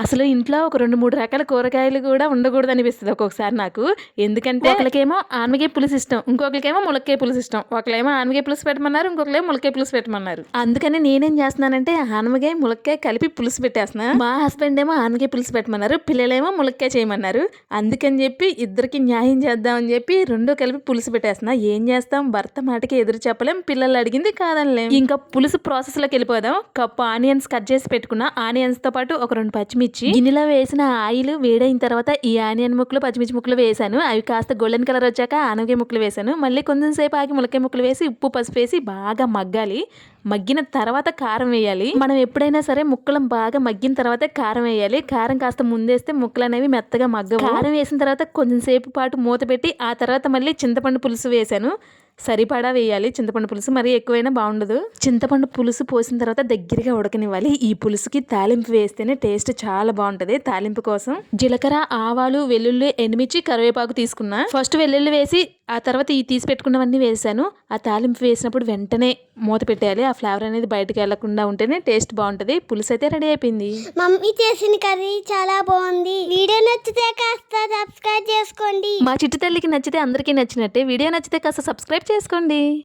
అసలు ఇంట్లో ఒక 2, 3 రకాల కూరగాయలు కూడా ఉండకూడదనిపిస్తది ఒక్కొక్కసారి నాకు. ఎందుకంటే ఒకళ్ళకేమో ఆనపకాయ పులుసు ఇష్టం. ఇంకొకళ్ళకేమో ములక్కాయ పులుసు ఇష్టం. ఒకళ్ళేమో ఆనపకాయ పులుసు పెట్టమన్నారు. ఇంకొకళ్ళేమో ములక్కాయ పులుసు పెట్టమన్నారు. అందుకని నేనేం చేస్తున్నానంటే ఆనపకాయ, ములక్కాయ కలిపి పులుసు పెట్టేస్తున్నా. మా హస్బెండ్ ఏమో ఆనపకాయ పులుసు పెట్టమన్నారు. పిల్లలేమో ములక్కాయ చేయమన్నారు. అందుకని చెప్పి ఇద్దరికి న్యాయం చేద్దామని చెప్పి రెండూ కలిపి పులుసు పెట్టేస్తున్నా. ఏం చేస్తాం, భర్త మాటకి ఎదురు చెప్పలేం, పిల్లలు అడిగింది కాదనలేం. ఇంకా పులుసు ప్రాసెస్లోకి వెళ్ళిపోదాం. కప్పు ఆనియన్స్ కట్ చేసి పెట్టుకున్నా. ఆనియన్స్తో పాటు ఒక 2 పచ్చిమిర్చి గిన్నెలో వేసిన ఆయిల్ వేడైన తర్వాత ఈ ఆనియన్ ముక్కలు, పచ్చిమిర్చి ముక్కలు వేసాను. అవి కాస్త గోల్డెన్ కలర్ వచ్చాక ఆనపకాయ ముక్కలు వేసాను. మళ్ళీ కొంచెం సేపు ఆగి ములక్కాయ ముక్కలు వేసి ఉప్పు, పసుపు వేసి బాగా మగ్గాలి. మగ్గిన తర్వాత కారం వేయాలి. మనం ఎప్పుడైనా సరే ముక్కలు బాగా మగ్గిన తర్వాత కారం వేయాలి. కారం కాస్త ముందేస్తే ముక్కలు అనేవి మెత్తగా మగ్గవు. కారం వేసిన తర్వాత కొంచెం సేపు పాటు మూత పెట్టి ఆ తర్వాత మళ్ళీ చింతపండు పులుసు వేసాను. సరిపడా వేయాలి చింతపండు పులుసు, మరీ ఎక్కువైనా బాగుండదు. చింతపండు పులుసు పోసిన తర్వాత దగ్గరగా ఉడకనివ్వాలి. ఈ పులుసుకి తాలింపు వేస్తేనే టేస్ట్ చాలా బాగుంటది. తాలింపు కోసం జీలకర్ర, ఆవాలు, వెల్లుల్లి, ఎండుమిర్చి, కరివేపాకు తీసుకున్నా. ఫస్ట్ వెల్లుల్లి వేసి ఆ తర్వాత ఈ తీసి పెట్టుకున్నవన్నీ వేసాను. ఆ తాలింపు వేసినప్పుడు వెంటనే మూత పెట్టేయాలి. ఆ ఫ్లేవర్ అనేది బయటకు వెళ్లకుండా ఉంటేనే టేస్ట్ బాగుంటది. పులుసు అయితే రెడీ అయిపోయింది. మమ్మీ చేసిన కర్రీ చాలా బాగుంది. వీడియో నచ్చితే కాస్త సబ్స్క్రైబ్ చేసుకోండి. మా చిట్టి తల్లికి నచ్చితే అందరికీ నచ్చినట్టే. వీడియో నచ్చితే కాస్త సబ్స్క్రైబ్ చేసుకోండి.